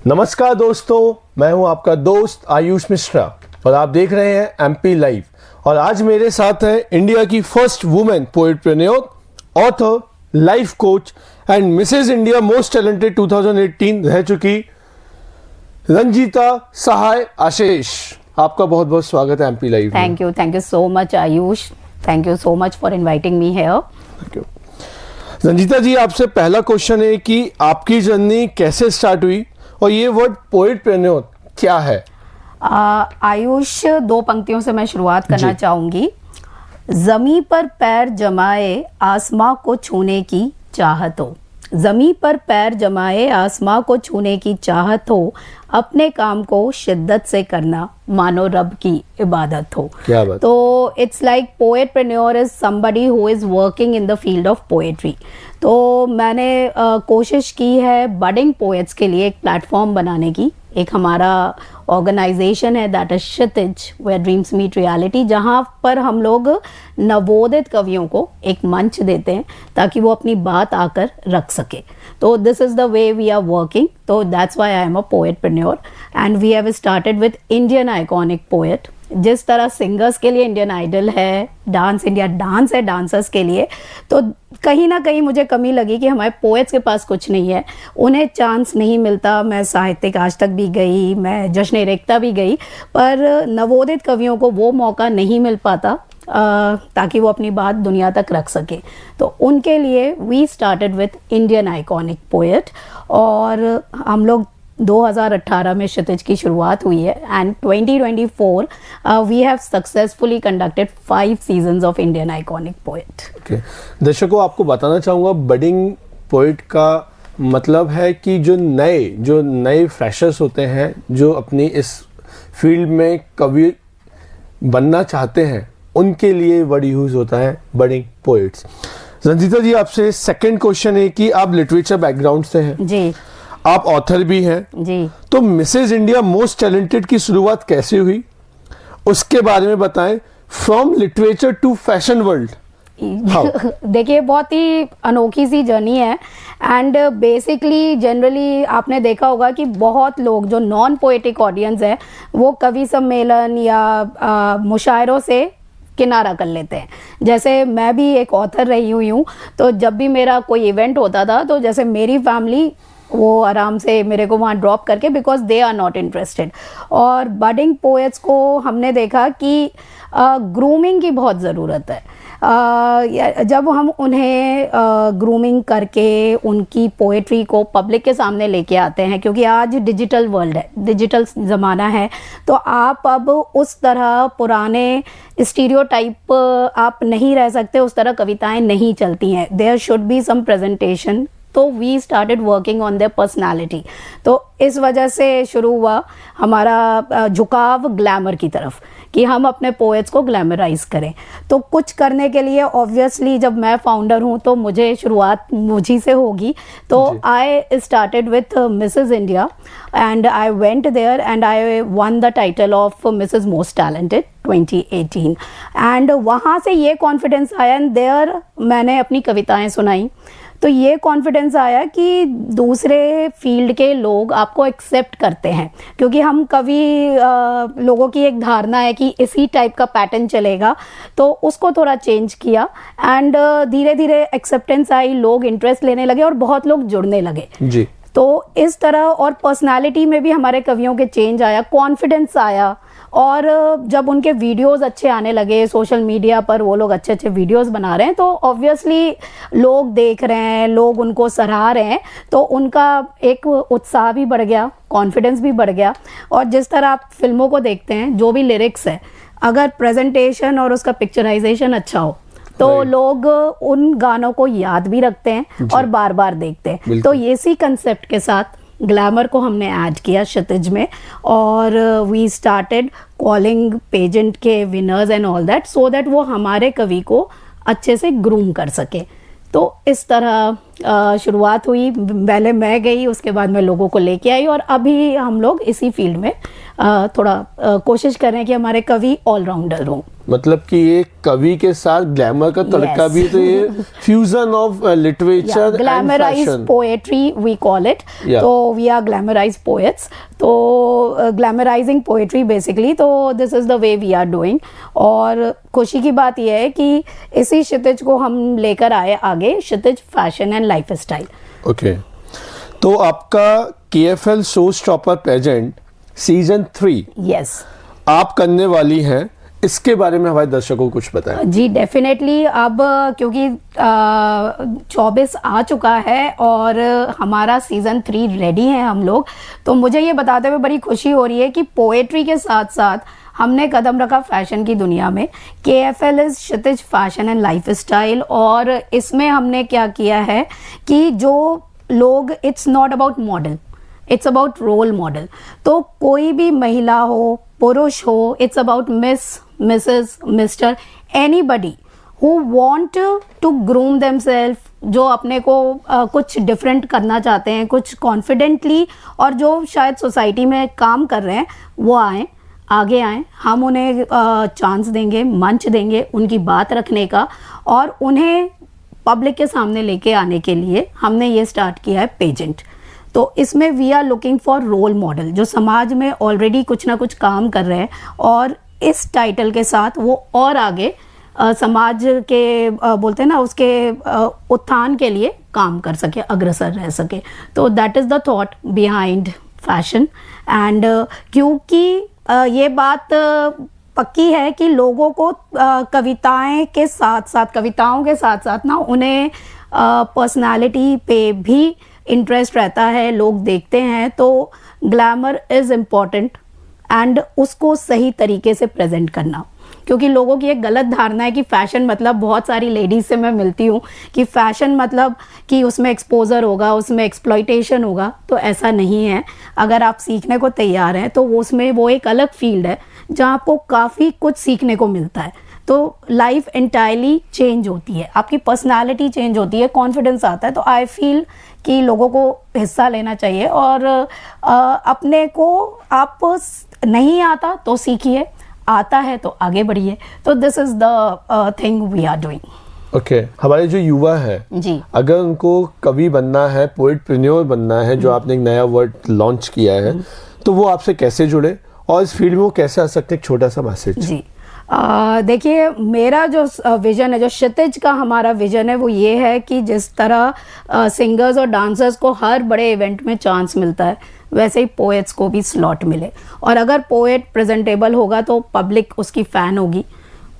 नमस्कार दोस्तों, मैं हूं आपका दोस्त आयुष मिश्रा और आप देख रहे हैं एमपी लाइव। और आज मेरे साथ है इंडिया की first women poetrepreneur, author, life coach and Mrs India most talented 2018 रह चुकी रंजीता सहाय आशीष। आपका बहुत बहुत स्वागत है MP live. Thank you so much Ayush, thank you so much for inviting me here. Thank you. Ranjeeta ji, आपसे पहला क्वेश्चन है कि आपकी जर्नी कैसे स्टार्ट हुई और ये वर्ड पोएट्रेन्योर क्या है? आयुष, दो पंक्तियों से मैं शुरुआत करना चाहूंगी। जमी पर पैर जमाए आसमां को छूने की चाहत हो, जमी पर पैर जमाए आसमां को छूने की चाहत हो, अपने काम को शिद्दत से करना मानो रब की इबादत हो। क्या बात। तो it's like poetrepreneur is somebody who is working in the field of poetry. तो मैंने कोशिश की है बडिंग पोएट्स के लिए एक प्लेटफॉर्म बनाने की। एक हमारा ऑर्गेनाइजेशन है that is Kshitij where dreams meet reality, जहाँ पर हम लोग नवोदित कवियों को एक मंच देते हैं ताकि वो अपनी बात आकर रख सके। तो this is the way we are working. तो that's why I am a poetrepreneur and we have started with Indian iconic poet. जिस तरह सिंगर्स के लिए इंडियन आइडल है, डांस इंडिया डांस है डांसर्स के लिए, तो कहीं ना कहीं मुझे कमी लगी कि हमारे पोएट्स के पास कुछ नहीं है, उन्हें चांस नहीं मिलता। मैं साहित्यिक आज तक भी गई, मैं जश्न रेख्ता भी गई, पर नवोदित कवियों को वो मौका नहीं मिल पाता ताकि वो अपनी बात दुनिया तक रख सके। तो उनके लिए we started with Indian iconic poet और हम लोग 2018 में क्षितिज की शुरुआत हुई है and 2024 we have successfully conducted 5 seasons of Indian iconic poet. Okay, दर्शकों आपको बताना चाहूँगा बडिंग पोएट का मतलब है कि जो नए फ्रेशर्स होते हैं, जो अपनी इस फील्ड में कवि बनना चाहते हैं, उनके लिए वर्ड यूज होता है बडिंग पोएट्स। रंजीता जी, आपसे सेकंड क्वेश्चन है कि आप लिटरेचर बैकग्राउंड से हैं जी, आप ऑथर भी हैं जी, तो मिसेज इंडिया मोस्ट टैलेंटेड की शुरुआत कैसे हुई उसके बारे में बताएं। From literature to fashion world. देखिए, बहुत ही अनोखी सी जर्नी है एंड बेसिकली जनरली आपने देखा होगा कि बहुत लोग जो नॉन पोएटिक ऑडियंस है वो कवि सम्मेलन या मुशायरों से किनारा कर लेते हैं। जैसे मैं भी एक ऑथर रही हुई हूँ, तो जब भी मेरा कोई इवेंट होता था तो जैसे मेरी फैमिली वो आराम से मेरे को वहाँ ड्रॉप करके, because they are not interested. और बडिंग पोएट्स को हमने देखा कि ग्रूमिंग की बहुत ज़रूरत है। जब हम उन्हें ग्रूमिंग करके उनकी पोएट्री को पब्लिक के सामने लेके आते हैं, क्योंकि आज डिजिटल वर्ल्ड है, डिजिटल ज़माना है, तो आप अब उस तरह पुराने स्टीरियोटाइप आप नहीं रह सकते, उस तरह कविताएं नहीं चलती हैं। There should be some presentation. तो we started working on their personality. तो इस वजह से शुरू हुआ हमारा झुकाव ग्लैमर की तरफ कि हम अपने पोएट्स को ग्लैमराइज करें। तो कुछ करने के लिए ऑब्वियसली जब मैं फाउंडर हूँ तो मुझे शुरुआत मुझी से होगी। तो I started with Mrs India and I went there and I won the title of Mrs most talented 2018 and वहाँ से ये कॉन्फिडेंस आया एंड देयर मैंने अपनी कविताएं सुनाई। तो ये कॉन्फिडेंस आया कि दूसरे फील्ड के लोग आपको एक्सेप्ट करते हैं, क्योंकि हम कवि लोगों की एक धारणा है कि इसी टाइप का पैटर्न चलेगा। तो उसको थोड़ा चेंज किया एंड धीरे धीरे एक्सेप्टेंस आई, लोग इंटरेस्ट लेने लगे और बहुत लोग जुड़ने लगे जी। तो इस तरह और पर्सनालिटी में भी हमारे कवियों के चेंज आया, कॉन्फिडेंस आया। और जब उनके वीडियोस अच्छे आने लगे सोशल मीडिया पर, वो लोग अच्छे अच्छे वीडियोस बना रहे हैं, तो ऑब्वियसली लोग देख रहे हैं, लोग उनको सराह रहे हैं, तो उनका एक उत्साह भी बढ़ गया, कॉन्फिडेंस भी बढ़ गया। और जिस तरह आप फिल्मों को देखते हैं, जो भी लिरिक्स है, अगर प्रेजेंटेशन और उसका पिक्चराइजेशन अच्छा हो तो लोग उन गानों को याद भी रखते हैं और बार बार देखते हैं। तो इसी कंसेप्ट के साथ ग्लैमर को हमने ऐड किया क्षितिज में और वी स्टार्टेड कॉलिंग पेजेंट के winners and all that, so that वो हमारे कवि को अच्छे से ग्रूम कर सके। तो इस तरह शुरुआत हुई। पहले मैं गई, उसके बाद मैं लोगों को लेके आई और अभी हम लोग इसी फील्ड में थोड़ा कोशिश कर रहे हैं कि हमारे कवि ऑलराउंडर हों। मतलब कि ये कवि के साथ ग्लैमर का तड़का Yes. भी, तो ये fusion of literature and glamorise fashion. Poetry we call it. Yeah. तो वी आर ग्लैमराइज पोएट्स. तो ग्लैमराइजिंग पोएट्री बेसिकली, तो this is the way we are doing. और खुशी की बात यह है कि इसी क्षितिज को हम लेकर आए आगे, Kshitij fashion and lifestyle. Okay, तो आपका KFL show stopper pageant season 3 yes आप करने वाली हैं, इसके बारे में हमारे दर्शकों को कुछ बताएं. जी डेफिनेटली. अब क्योंकि 24 आ चुका है और हमारा सीजन 3 रेडी है हम लोग, तो मुझे ये बताते हुए बड़ी खुशी हो रही है कि पोएट्री के साथ साथ हमने कदम रखा फैशन की दुनिया में. KFL is Kshitij fashion and lifestyle. और इसमें हमने क्या किया है कि जो लोग, it's not about model, it's about role model. तो कोई भी महिला हो, पुरुष हो, it's about miss, Mrs, mister, anybody who want to groom themselves, जो अपने को कुछ डिफरेंट करना चाहते हैं, कुछ कॉन्फिडेंटली, और जो शायद सोसाइटी में काम कर रहे हैं, वो आए, आगे आएँ. हम उन्हें चांस देंगे, मंच देंगे उनकी बात रखने का, और उन्हें पब्लिक के सामने लेके आने के लिए हमने ये स्टार्ट किया है पेजेंट. तो इसमें we are looking for role model जो समाज में ऑलरेडी कुछ ना कुछ काम कर रहे हैं, और इस टाइटल के साथ वो और आगे समाज के बोलते हैं ना, उसके उत्थान के लिए काम कर सके, अग्रसर रह सके. तो that is the thought behind fashion. And क्योंकि ये बात पक्की है कि लोगों को कविताओं के साथ साथ ना उन्हें पर्सनालिटी पे भी इंटरेस्ट रहता है, लोग देखते हैं. तो ग्लैमर इज़ इम्पॉर्टेंट एंड उसको सही तरीके से प्रेजेंट करना. क्योंकि लोगों की एक गलत धारणा है कि फैशन मतलब, बहुत सारी लेडीज से मैं मिलती हूँ कि फैशन मतलब कि उसमें एक्सपोजर होगा, उसमें एक्सप्लॉइटेशन होगा. तो ऐसा नहीं है. अगर आप सीखने को तैयार हैं तो उसमें वो एक अलग फील्ड है जहाँ आपको काफ़ी कुछ सीखने को मिलता है. तो लाइफ एंटायरली चेंज होती है, आपकी पर्सनालिटी चेंज होती है, कॉन्फिडेंस आता है. तो आई फील कि लोगों को हिस्सा लेना चाहिए, और अपने को आप नहीं आता तो सीखिए, आता है तो आगे बढ़िए. तो this is the thing we are doing. Okay, हमारे जो युवा है जी, अगर उनको कवि बनना है, पोएटप्रेन्योर बनना है, जो आपने एक नया वर्ड लॉन्च किया है, तो वो आपसे कैसे जुड़े और इस फील्ड में वो कैसे आ सकते हैं? एक छोटा सा मैसेज. जी. देखिए, मेरा जो विजन है, जो क्षितिज का हमारा विजन है, वो ये है कि जिस तरह सिंगर्स और डांसर्स को हर बड़े इवेंट में चांस मिलता है, वैसे ही पोएट्स को भी स्लॉट मिले. और अगर पोएट प्रेजेंटेबल होगा तो पब्लिक उसकी फ़ैन होगी,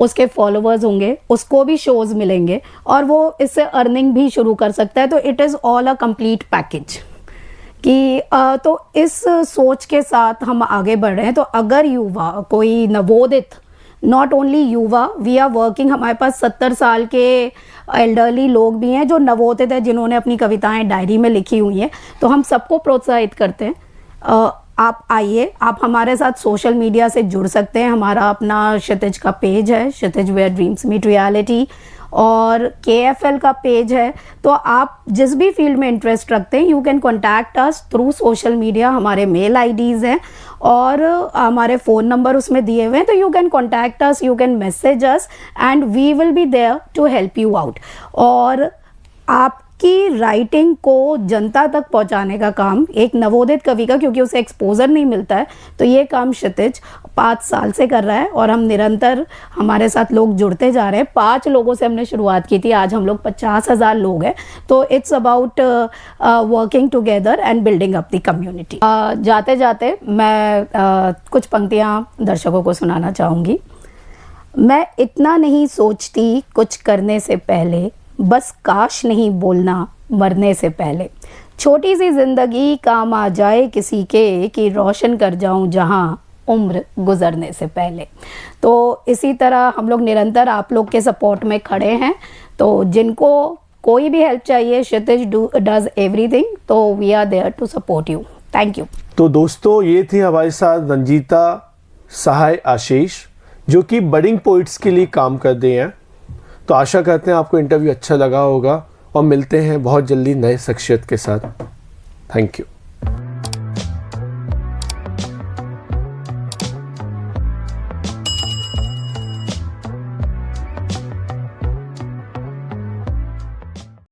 उसके फॉलोअर्स होंगे, उसको भी शोज मिलेंगे, और वो इससे अर्निंग भी शुरू कर सकता है. तो it is all a complete package कि तो इस सोच के साथ हम आगे बढ़ रहे हैं. तो अगर युवा कोई नवोदित, नॉट ओनली युवा, वी आर वर्किंग, हमारे पास 70 साल के एल्डरली लोग भी हैं जो नवोदित है, जिन्होंने अपनी कविताएं डायरी में लिखी हुई हैं. तो हम सबको प्रोत्साहित करते हैं, आप आइए, आप हमारे साथ सोशल मीडिया से जुड़ सकते हैं. हमारा अपना क्षितिज का पेज है, क्षितिज वेयर ड्रीम्स मीट रियलिटी, और KFL का पेज है. तो आप जिस भी फील्ड में इंटरेस्ट रखते हैं, you can contact us through social media. हमारे मेल IDs हैं और हमारे फ़ोन नंबर उसमें दिए हुए हैं. तो you can contact us, you can message us, and we will be there to help you out. और आपकी राइटिंग को जनता तक पहुंचाने का काम एक नवोदित कवि का, क्योंकि उसे एक्सपोजर नहीं मिलता है, तो ये काम क्षितिज 5 साल से कर रहा है. और हम निरंतर, हमारे साथ लोग जुड़ते जा रहे हैं. 5 लोगों से हमने शुरुआत की थी, आज हम लोग 50,000 लोग हैं. तो it's about working together and building up the community. जाते जाते मैं कुछ पंक्तियां दर्शकों को सुनाना चाहूँगी. मैं इतना नहीं सोचती कुछ करने से पहले, बस काश नहीं बोलना मरने से पहले. छोटी सी जिंदगी काम आ जाए किसी के, कि रोशन कर जाऊं जहां उम्र गुजरने से पहले. तो इसी तरह हम लोग निरंतर आप लोग के सपोर्ट में खड़े हैं. तो जिनको कोई भी हेल्प चाहिए, क्षितिज डज एवरीथिंग. तो we are there to support you. Thank you. तो दोस्तों, ये थी हमारे साथ रंजीता सहाय आशीष, जो कि बडिंग पोइट्स के लिए काम कर रहे हैं. तो आशा करते हैं आपको इंटरव्यू अच्छा लगा होगा, और मिलते हैं बहुत जल्दी नए शख्सियत के साथ. Thank you.